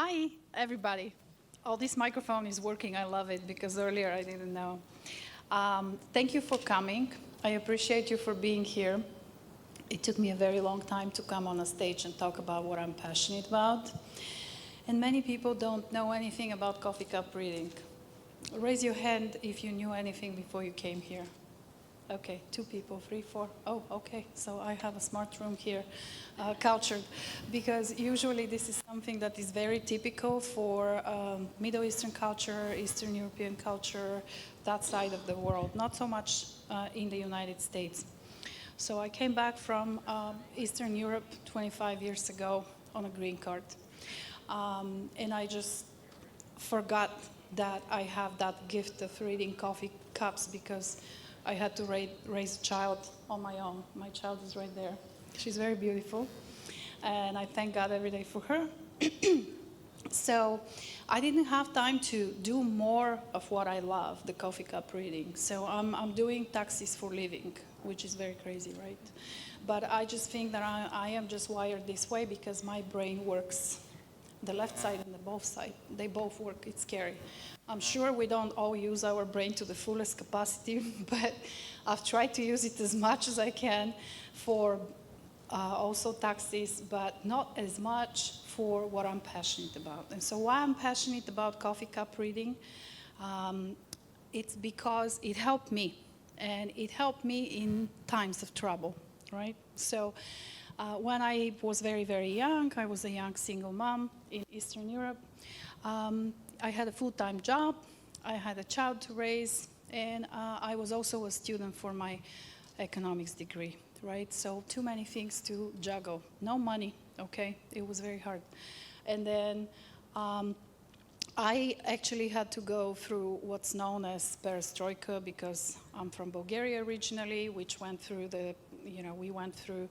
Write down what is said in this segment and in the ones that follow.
Hi, everybody. Oh, this microphone is working. I love it because earlier I didn't know. Thank you for coming. I appreciate you for being here. It took me a very long time to come on a stage and talk about what I'm passionate about. And many people don't know anything about coffee cup reading. Raise your hand if you knew anything before you came here. Okay, 2 people, 3, 4. Oh, okay. So I have a smart room here, cultured, because usually this is something that is very typical for Middle Eastern culture, Eastern European culture, that side of the world. Not so much in the United States. So I came back from Eastern Europe 25 years ago on a green card, and I just forgot that I have that gift of reading coffee cups because I had to raise a child on my own. My child is right there. She's very beautiful, and I thank God every day for her. So I didn't have time to do more of what I love, the coffee cup reading. So I'm doing taxis for living, which is very crazy, right? But I just think that I am just wired this way because my brain works. The left side and the both side, they both work. It's scary. I'm sure we don't all use our brain to the fullest capacity, but I've tried to use it as much as I can for also taxis, but not as much for what I'm passionate about. And so why I'm passionate about coffee cup reading, it's because it helped me, and it helped me in times of trouble, right? So when I was very, very young, I was a young single mom in Eastern Europe. I had a full-time job, I had a child to raise, and I was also a student for my economics degree, right? So too many things to juggle. No money, okay? It was very hard. And then I actually had to go through what's known as perestroika because I'm from Bulgaria originally, which went through the, we went through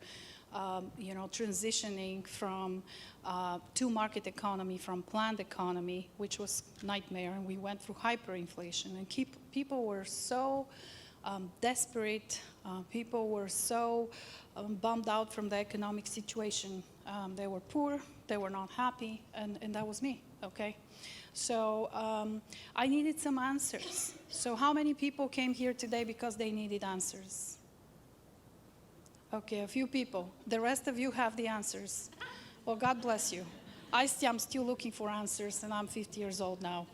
transitioning from to market economy, from planned economy, which was nightmare, and we went through hyperinflation. And people were so desperate, people were so bummed out from the economic situation. They were poor, they were not happy, and that was me, okay? So I needed some answers. So how many people came here today because they needed answers? Okay, a few people. The rest of you have the answers. Well, God bless you. I'm still looking for answers, and I'm 50 years old now.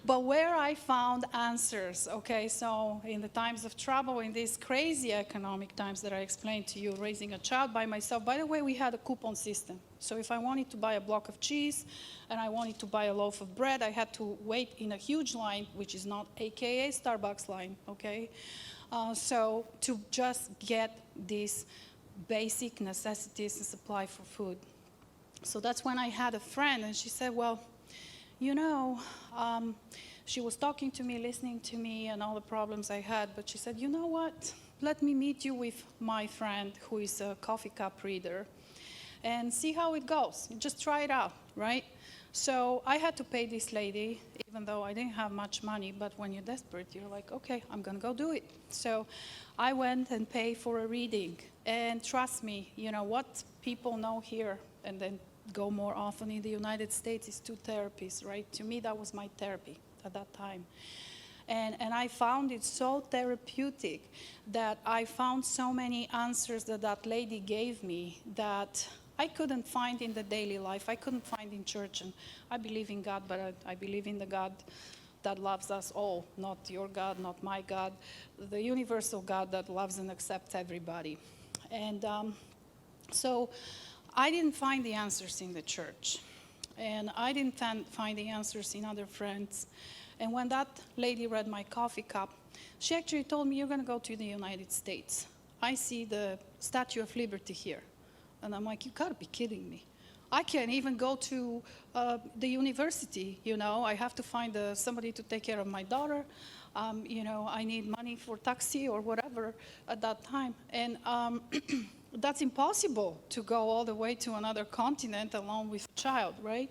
But where I found answers, okay, so in the times of trouble, in these crazy economic times that I explained to you, raising a child by myself. By the way, we had a coupon system. So if I wanted to buy a block of cheese and I wanted to buy a loaf of bread, I had to wait in a huge line, which is not AKA Starbucks line, okay? So to just get these basic necessities and supply for food. So that's when I had a friend, and she said, well, she was talking to me, listening to me, and all the problems I had, but she said, you know what? Let me meet you with my friend who is a coffee cup reader and see how it goes. Just try it out, right? So I had to pay this lady, even though I didn't have much money, but when you're desperate, you're like, okay, I'm gonna go do it. So I went and paid for a reading. And trust me, what people know here and then go more often in the United States is 2 therapies, right? To me, that was my therapy at that time. And I found it so therapeutic that I found so many answers that lady gave me that I couldn't find in the daily life. I couldn't find in church. And I believe in God, but I believe in the God that loves us all, not your God, not my God, the universal God that loves and accepts everybody. And so I didn't find the answers in the church. And I didn't find the answers in other friends. And when that lady read my coffee cup, she actually told me, you're going to go to the United States. I see the Statue of Liberty here. And I'm like, you gotta be kidding me. I can't even go to the university, I have to find somebody to take care of my daughter. I need money for taxi or whatever at that time. And that's impossible to go all the way to another continent alone with a child, right?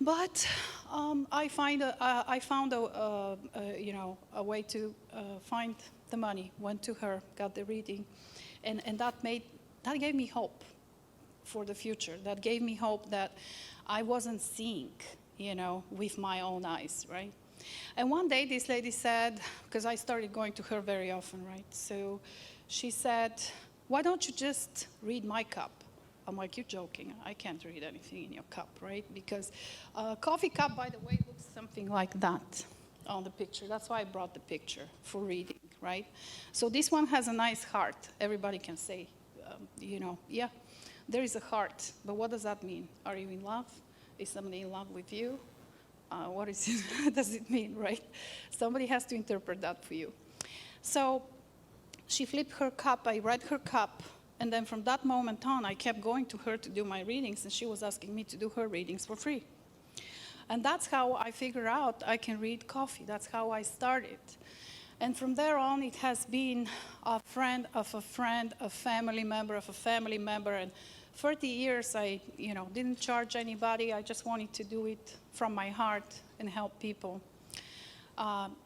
But I found a way to find the money, went to her, got the reading, and that gave me hope. for the future, that gave me hope that I wasn't seeing, with my own eyes, right? And one day this lady said, because I started going to her very often, right? So she said, why don't you just read my cup? I'm like, you're joking. I can't read anything in your cup, right? Because a coffee cup, by the way, looks something like that on the picture. That's why I brought the picture for reading, right? So this one has a nice heart. Everybody can say, yeah, there is a heart. But what does that mean? Are you in love? Is somebody in love with you? What does it mean, right? Somebody has to interpret that for you. So she flipped her cup. I read her cup. And then from that moment on, I kept going to her to do my readings, and she was asking me to do her readings for free. And that's how I figured out I can read coffee. That's how I started. And from there on, it has been a friend of a friend, a family member of a family member. And 30 years, I didn't charge anybody. I just wanted to do it from my heart and help people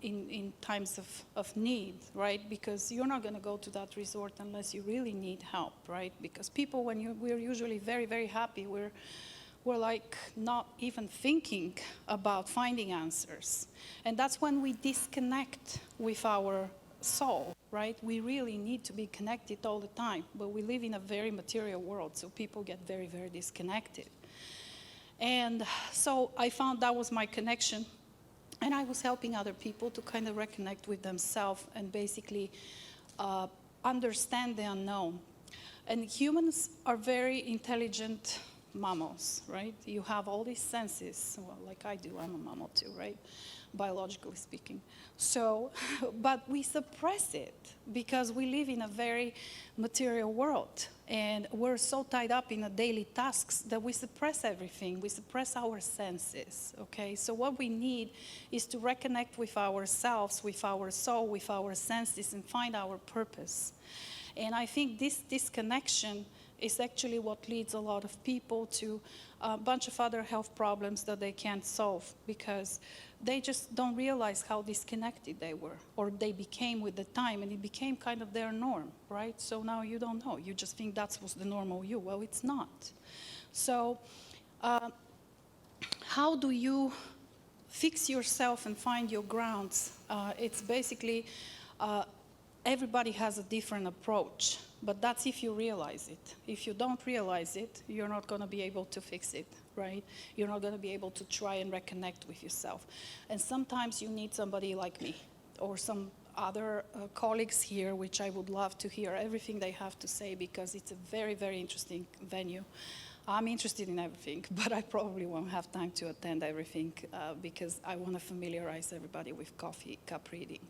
in times of need, right? Because you're not going to go to that resort unless you really need help, right? Because people, we're usually very, very happy, we're like not even thinking about finding answers. And that's when we disconnect with our soul, right? We really need to be connected all the time, but we live in a very material world, so people get very, very disconnected. And so I found that was my connection. And I was helping other people to kind of reconnect with themselves and basically understand the unknown. And humans are very intelligent mammals, right? You have all these senses, well, like I do, I'm a mammal too, right? Biologically speaking. So, but we suppress it because we live in a very material world. And we're so tied up in the daily tasks that we suppress everything. We suppress our senses, okay? So what we need is to reconnect with ourselves, with our soul, with our senses, and find our purpose. And I think this disconnection is actually what leads a lot of people to a bunch of other health problems that they can't solve because they just don't realize how disconnected they were or they became with the time, and it became kind of their norm, right? So now you don't know. You just think that was the normal you. Well, it's not. So how do you fix yourself and find your grounds? It's basically everybody has a different approach, but that's if you realize it. If you don't realize it, you're not going to be able to fix it, right? You're not going to be able to try and reconnect with yourself. And sometimes you need somebody like me or some other colleagues here, which I would love to hear everything they have to say because it's a very, very interesting venue. I'm interested in everything, but I probably won't have time to attend everything because I want to familiarize everybody with coffee cup reading.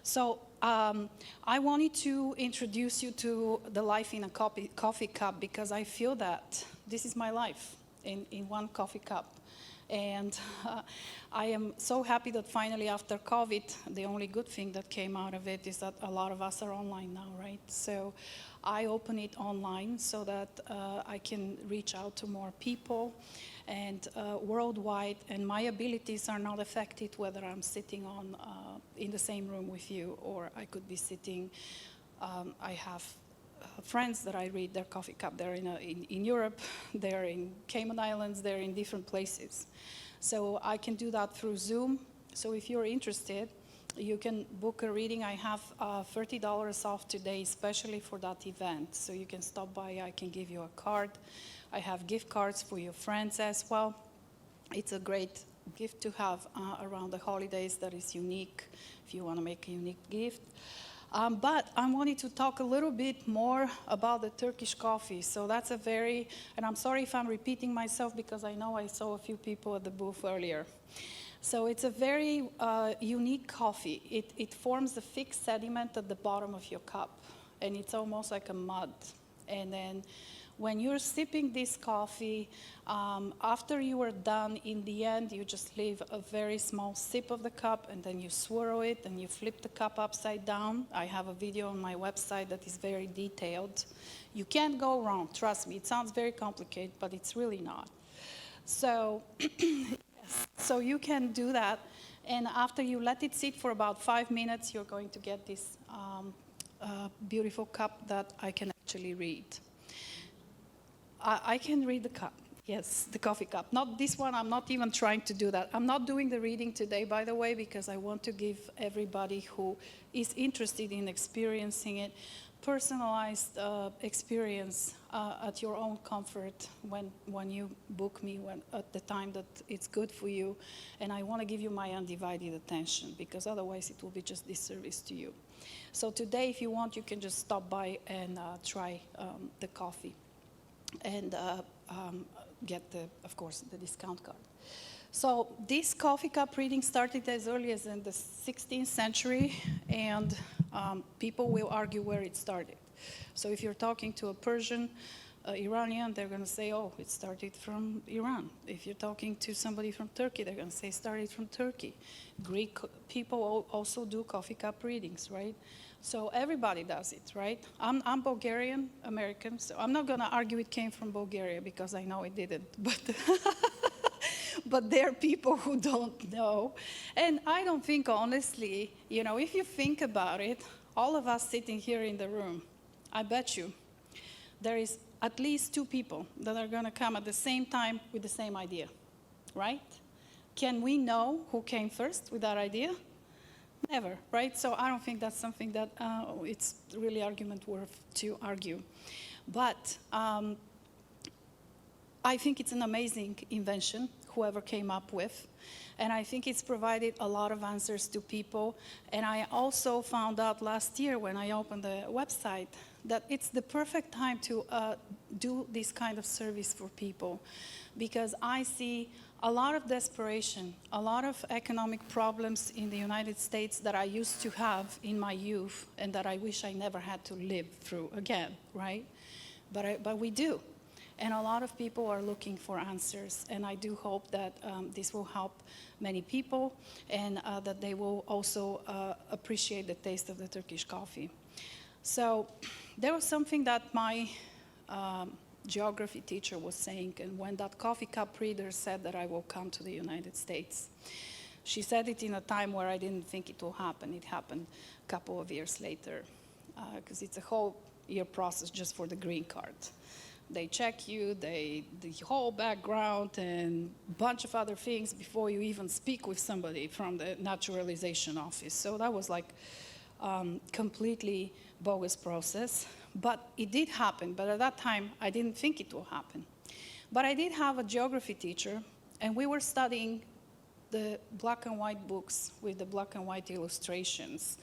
So I wanted to introduce you to the life in a coffee cup because I feel that this is my life in one coffee cup. And I am so happy that finally after COVID, the only good thing that came out of it is that a lot of us are online now, right? So I open it online so that I can reach out to more people and worldwide, and my abilities are not affected whether I'm sitting in the same room with you or I could be sitting. I have friends that I read their coffee cup. They're in Europe, they're in Cayman Islands, they're in different places. So I can do that through Zoom. So if you're interested, you can book a reading. I have $30 off today, especially for that event. So you can stop by, I can give you a card. I have gift cards for your friends as well. It's a great gift to have around the holidays that is unique, if you want to make a unique gift. But I wanted to talk a little bit more about the Turkish coffee. So that's a very, and I'm sorry if I'm repeating myself because I know I saw a few people at the booth earlier. So it's a very unique coffee. It forms a fixed sediment at the bottom of your cup, and it's almost like a mud. And then when you're sipping this coffee, after you are done, in the end, you just leave a very small sip of the cup, and then you swirl it, and you flip the cup upside down. I have a video on my website that is very detailed. You can't go wrong, trust me. It sounds very complicated, but it's really not. So, yes. So you can do that, and after you let it sit for about 5 minutes, you're going to get this beautiful cup that I can actually read. I can read the cup. Yes, the coffee cup. Not this one, I'm not even trying to do that. I'm not doing the reading today, by the way, because I want to give everybody who is interested in experiencing it personalized experience at your own comfort when you book me at the time that it's good for you. And I want to give you my undivided attention, because otherwise it will be just disservice to you. So today, if you want, you can just stop by and try the coffee and get, of course, the discount card. So this coffee cup reading started as early as in the 16th century, and people will argue where it started. So if you're talking to a Persian, Iranian, they're going to say, oh, it started from Iran. If you're talking to somebody from Turkey, they're going to say it started from Turkey. Greek people also do coffee cup readings, right? So everybody does it, right? I'm Bulgarian American, so I'm not going to argue it came from Bulgaria, because I know it didn't. But there are people who don't know. And I don't think, honestly, you know, if you think about it, all of us sitting here in the room, I bet you there is at least 2 people that are going to come at the same time with the same idea, right? Can we know who came first with that idea? Never, right? So I don't think that's something that it's really argument worth to argue. But I think it's an amazing invention, whoever came up with. And I think it's provided a lot of answers to people. And I also found out last year when I opened the website that it's the perfect time to do this kind of service for people, because I see a lot of desperation, a lot of economic problems in the United States that I used to have in my youth and that I wish I never had to live through again, right? But we do. And a lot of people are looking for answers, and I do hope that this will help many people, and that they will also appreciate the taste of the Turkish coffee. So there was something that my geography teacher was saying, and when that coffee cup reader said that I will come to the United States, she said it in a time where I didn't think it will happen. It happened a couple of years later, because it's a whole year process just for the green card. They check you, the whole background and a bunch of other things before you even speak with somebody from the naturalization office. So that was like completely bogus process. But it did happen, but at that time I didn't think it will happen. But I did have a geography teacher, and we were studying the black and white books with the black and white illustrations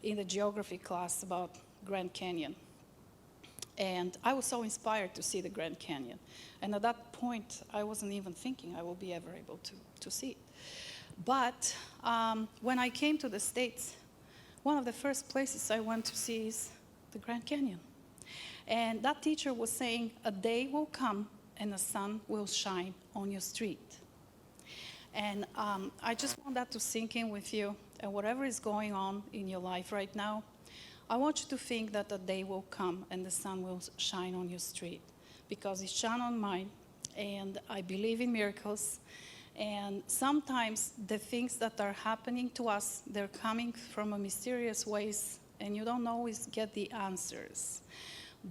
in the geography class about Grand Canyon. And I was so inspired to see the Grand Canyon. And at that point, I wasn't even thinking I will be ever able to see it. But when I came to the States, one of the first places I went to see is the Grand Canyon. And that teacher was saying, a day will come and the sun will shine on your street. And I just want that to sink in with you. And whatever is going on in your life right now, I want you to think that a day will come and the sun will shine on your street, because it shone on mine, and I believe in miracles. And sometimes the things that are happening to us, they're coming from a mysterious ways, and you don't always get the answers.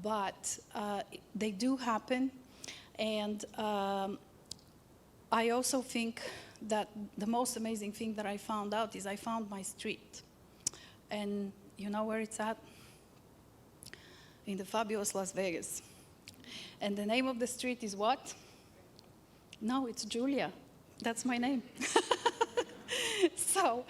But they do happen, and I also think that the most amazing thing that I found out is I found my street. And you know where it's at? In the fabulous Las Vegas. And the name of the street is what? No, it's Julia. That's my name. So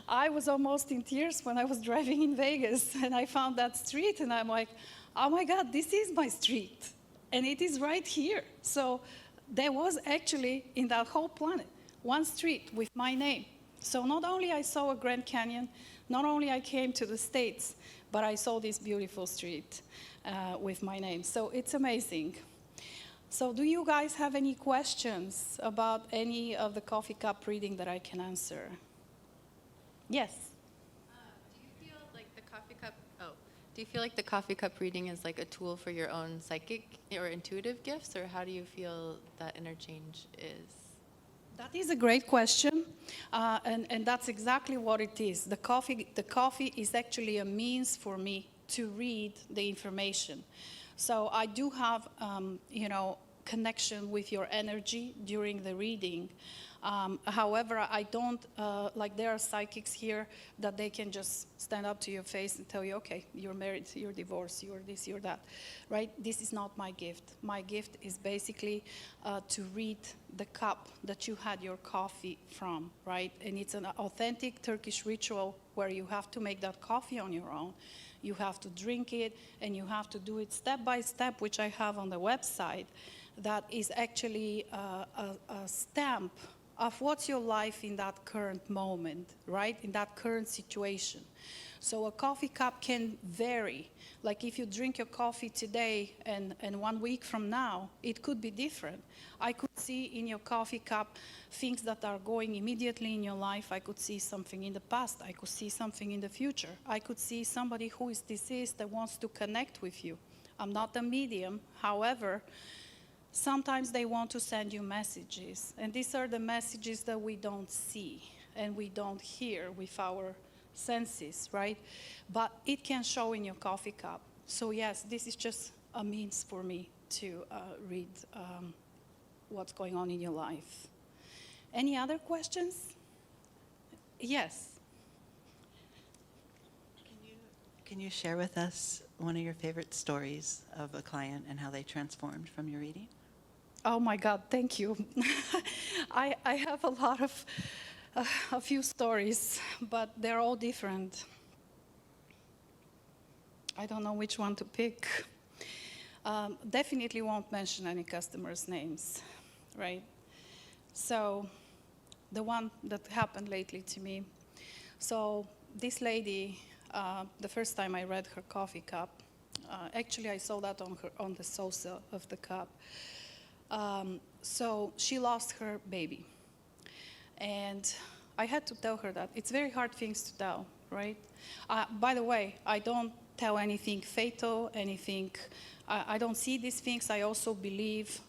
I was almost in tears when I was driving in Vegas, and I found that street, and I'm like, oh my God, this is my street. And it is right here. So there was actually, in that whole planet, one street with my name. So not only I saw a Grand Canyon, not only I came to the States, but I saw this beautiful street with my name. So it's amazing. So do you guys have any questions about any of the coffee cup reading that I can answer? Yes? Do you feel like the coffee cup, do you feel like the coffee cup reading is like a tool for your own psychic or intuitive gifts, or how do you feel that interchange is? That is a great question, and that's exactly what it is. The coffee is actually a means for me to read the information. So I do have, connection with your energy during the reading. However, I don't, like there are psychics here that they can just stand up to your face and tell you, okay, you're married, you're divorced, you're this, you're that, right? This is not my gift. My gift is basically to read the cup that you had your coffee from, right? And it's an authentic Turkish ritual where you have to make that coffee on your own. You have to drink it, and you have to do it step by step, which I have on the website. That is actually a stamp of what's your life in that current moment, right? In that current situation. So a coffee cup can vary. Like if you drink your coffee today and 1 week from now, it could be different. I could see in your coffee cup things that are going immediately in your life. I could see something in the past. I could see something in the future. I could see somebody who is deceased that wants to connect with you. I'm not a medium, however, sometimes they want to send you messages. And these are the messages that we don't see and we don't hear with our senses, right? But it can show in your coffee cup. So yes, this is just a means for me to read what's going on in your life. Any other questions? Yes. Can you share with us one of your favorite stories of a client and how they transformed from your reading? Oh my God, thank you. I have a lot of, a few stories, but they're all different. I don't know which one to pick. Definitely won't mention any customers' names, right? So the one that happened lately to me. So this lady, the first time I read her coffee cup, actually I saw that on the saucer of the cup. So she lost her baby. And I had to tell her that. It's very hard things to tell, right? By the way, I don't tell anything fatal, anything. I don't see these things. I also believe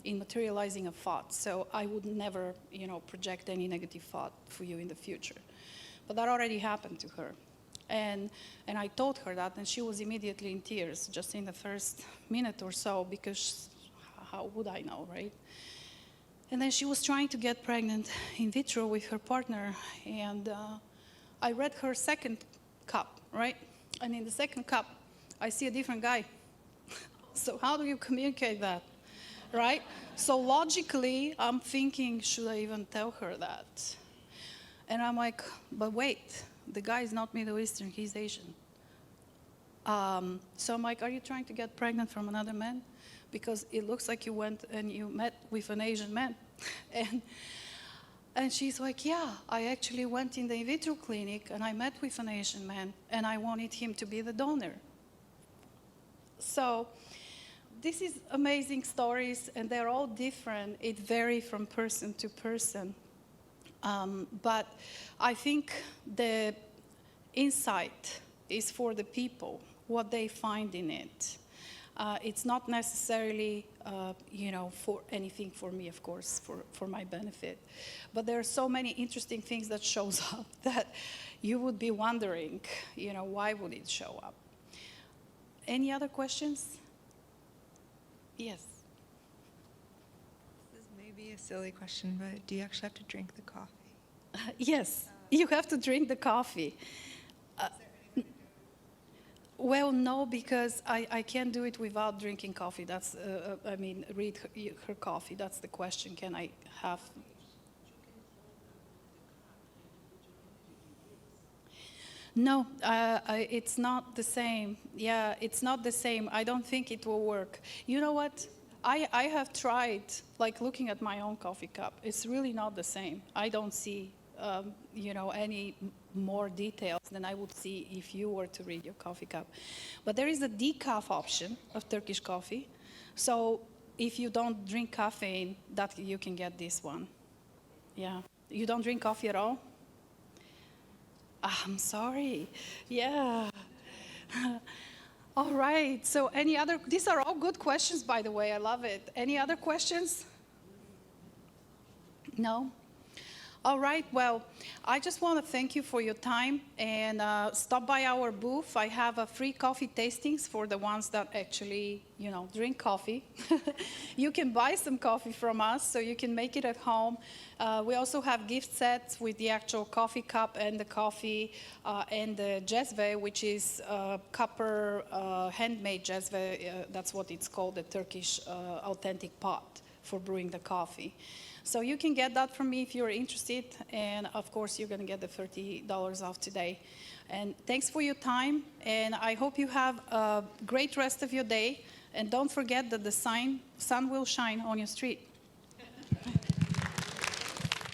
in materializing a thought. So I would never, project any negative thought for you in the future. But that already happened to her. And I told her that, and she was immediately in tears, just in the first minute or so, because how would I know, right? And then she was trying to get pregnant in vitro with her partner, and I read her second cup, right? And in the second cup, I see a different guy. So how do you communicate that, right? So logically, I'm thinking, should I even tell her that? And I'm like, but wait, the guy is not Middle Eastern, he's Asian. So I'm like, are you trying to get pregnant from another man? Because it looks like you went and you met with an Asian man. And she's like, yeah, I actually went in the in vitro clinic and I met with an Asian man and I wanted him to be the donor. So this is amazing stories, and they're all different. It varies from person to person. But I think the insight is for the people, what they find in it. It's not necessarily, for anything for me, of course, for my benefit. But there are so many interesting things that shows up that you would be wondering, why would it show up? Any other questions? Yes. This is maybe a silly question, but do you actually have to drink the coffee? Yes, you have to drink the coffee. Well, no, because I can't do it without drinking coffee. That's, read her coffee. That's the question. Can I have? No, it's not the same. Yeah, it's not the same. I don't think it will work. You know what? I have tried, looking at my own coffee cup. It's really not the same. I don't see, any more details than I would see if you were to read your coffee cup. But there is a decaf option of Turkish coffee. So if you don't drink caffeine, that you can get this one. Yeah. You don't drink coffee at all? I'm sorry. Yeah. All right. So these are all good questions, by the way. I love it. Any other questions? No? All right, well, I just want to thank you for your time and stop by our booth. I have a free coffee tastings for the ones that actually, drink coffee. You can buy some coffee from us so you can make it at home. We also have gift sets with the actual coffee cup and the coffee and the jezve, which is copper handmade jezve. That's what it's called, the Turkish authentic pot for brewing the coffee. So you can get that from me if you're interested, and of course you're going to get the $30 off today. And thanks for your time, and I hope you have a great rest of your day, and don't forget that the sun will shine on your street.